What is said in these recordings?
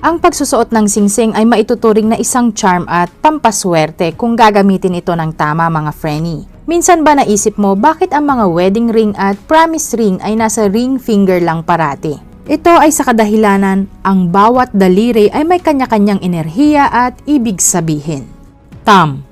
Ang pagsusuot ng singsing ay maituturing na isang charm at pampaswerte kung gagamitin ito ng tama, mga Frenny. Minsan ba naisip mo bakit ang mga wedding ring at promise ring ay nasa ring finger lang parati? Ito ay sa kadahilanan ang bawat daliri ay may kanya-kanyang enerhiya at ibig sabihin. Thumb.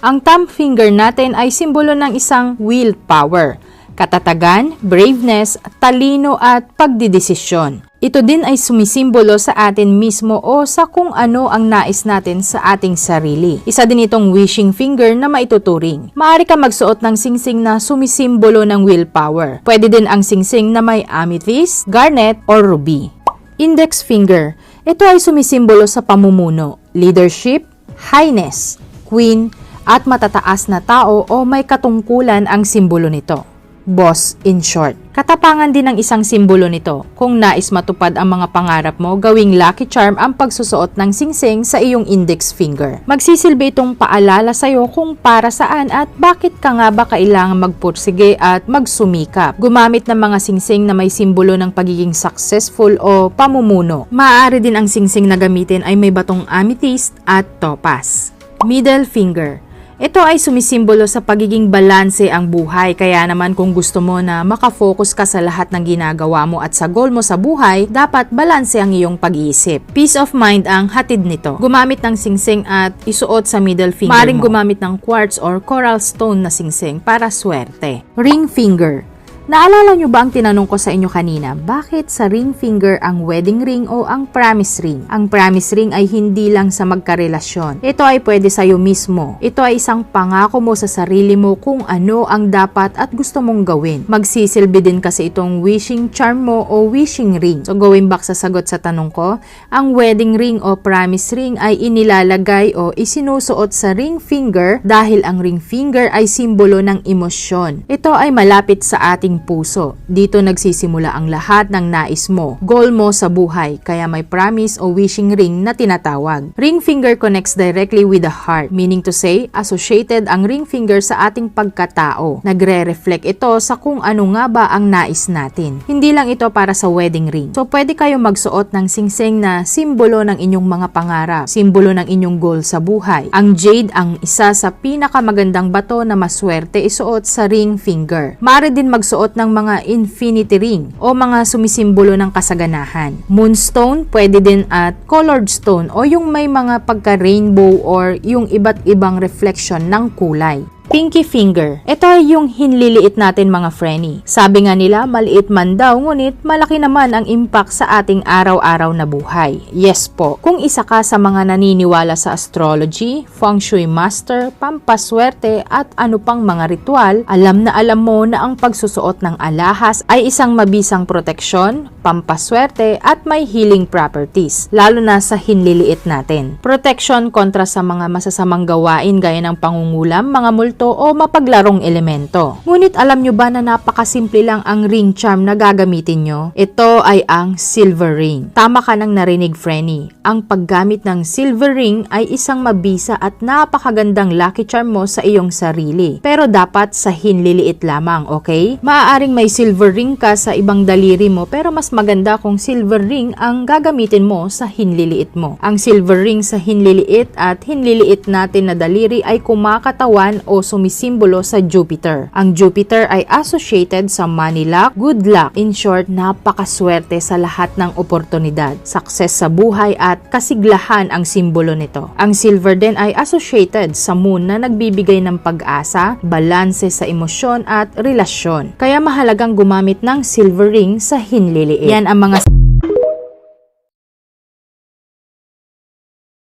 Ang thumb finger natin ay simbolo ng isang willpower, katatagan, braveness, talino at pagdidesisyon. Ito din ay sumisimbolo sa atin mismo o sa kung ano ang nais natin sa ating sarili. Isa din itong wishing finger na maituturing. Maaari ka magsuot ng singsing na sumisimbolo ng willpower. Pwede din ang singsing na may amethyst, garnet, or ruby. Index finger. Ito ay sumisimbolo sa pamumuno, leadership, highness, queen, at matataas na tao o may katungkulan ang simbolo nito. Boss, in short. Katapangan din ng isang simbolo nito. Kung nais matupad ang mga pangarap mo, gawing lucky charm ang pagsusuot ng singsing sa iyong index finger. Magsisilbi itong paalala sa'yo kung para saan at bakit ka nga ba kailangan magpursige at magsumikap. Gumamit ng mga singsing na may simbolo ng pagiging successful o pamumuno. Maaari din ang singsing na gamitin ay may batong amethyst at topaz. Middle finger. Ito ay sumisimbolo sa pagiging balanse ang buhay, kaya naman kung gusto mo na makafocus ka sa lahat ng ginagawa mo at sa goal mo sa buhay, dapat balanse ang iyong pag-iisip. Peace of mind ang hatid nito. Gumamit ng singsing at isuot sa middle finger mo. Maaaring gumamit ng quartz or coral stone na singsing para swerte. Ring finger. Naalala nyo ba ang tinanong ko sa inyo kanina, bakit sa ring finger ang wedding ring o ang promise ring? Ang promise ring ay hindi lang sa magkarelasyon. Ito ay pwede sa'yo mismo. Ito ay isang pangako mo sa sarili mo kung ano ang dapat at gusto mong gawin. Magsisilbi din kasi itong wishing charm mo o wishing ring. So going back sa sagot sa tanong ko, ang wedding ring o promise ring ay inilalagay o isinusuot sa ring finger dahil ang ring finger ay simbolo ng emosyon. Ito ay malapit sa ating puso. Dito nagsisimula ang lahat ng nais mo, goal mo sa buhay, kaya may promise o wishing ring na tinatawag. Ring finger connects directly with the heart, meaning to say, associated ang ring finger sa ating pagkatao. Nagre-reflect ito sa kung ano nga ba ang nais natin. Hindi lang ito para sa wedding ring. So pwede kayo magsuot ng singsing na simbolo ng inyong mga pangarap, simbolo ng inyong goal sa buhay. Ang jade ang isa sa pinakamagandang bato na maswerte isuot sa ring finger. Maaari din magsuot ng mga infinity ring o mga sumisimbolo ng kasaganahan. Moonstone, pwede din at colored stone o yung may mga pagka-rainbow or yung iba't ibang reflection ng kulay. Pinky finger. Ito ay yung hinliliit natin, mga Frenny. Sabi nga nila, maliit man daw, ngunit malaki naman ang impact sa ating araw-araw na buhay. Yes po, kung isa ka sa mga naniniwala sa astrology, feng shui master, pampaswerte at ano pang mga ritual, alam mo na ang pagsusuot ng alahas ay isang mabisang proteksyon, pampaswerte at may healing properties, lalo na sa hinliliit natin. Protection kontra sa mga masasamang gawain gaya ng pangungulam, mga multo o mapaglarong elemento. Ngunit alam nyo ba na napakasimple lang ang ring charm na gagamitin nyo? Ito ay ang silver ring. Tama ka nang narinig, Frenny. Ang paggamit ng silver ring ay isang mabisa at napakagandang lucky charm mo sa iyong sarili. Pero dapat sa hinliliit lamang, okay? Maaaring may silver ring ka sa ibang daliri mo, pero mas maganda kung silver ring ang gagamitin mo sa hinliliit mo. Ang silver ring sa hinliliit at hinliliit natin na daliri ay kumakatawan o sumisimbolo sa Jupiter. Ang Jupiter ay associated sa money luck, good luck. In short, napakaswerte sa lahat ng oportunidad, success sa buhay at kasiglahan ang simbolo nito. Ang silver din ay associated sa moon na nagbibigay ng pag-asa, balanse sa emosyon at relasyon. Kaya mahalagang gumamit ng silver ring sa hinliliit. Yan ang mga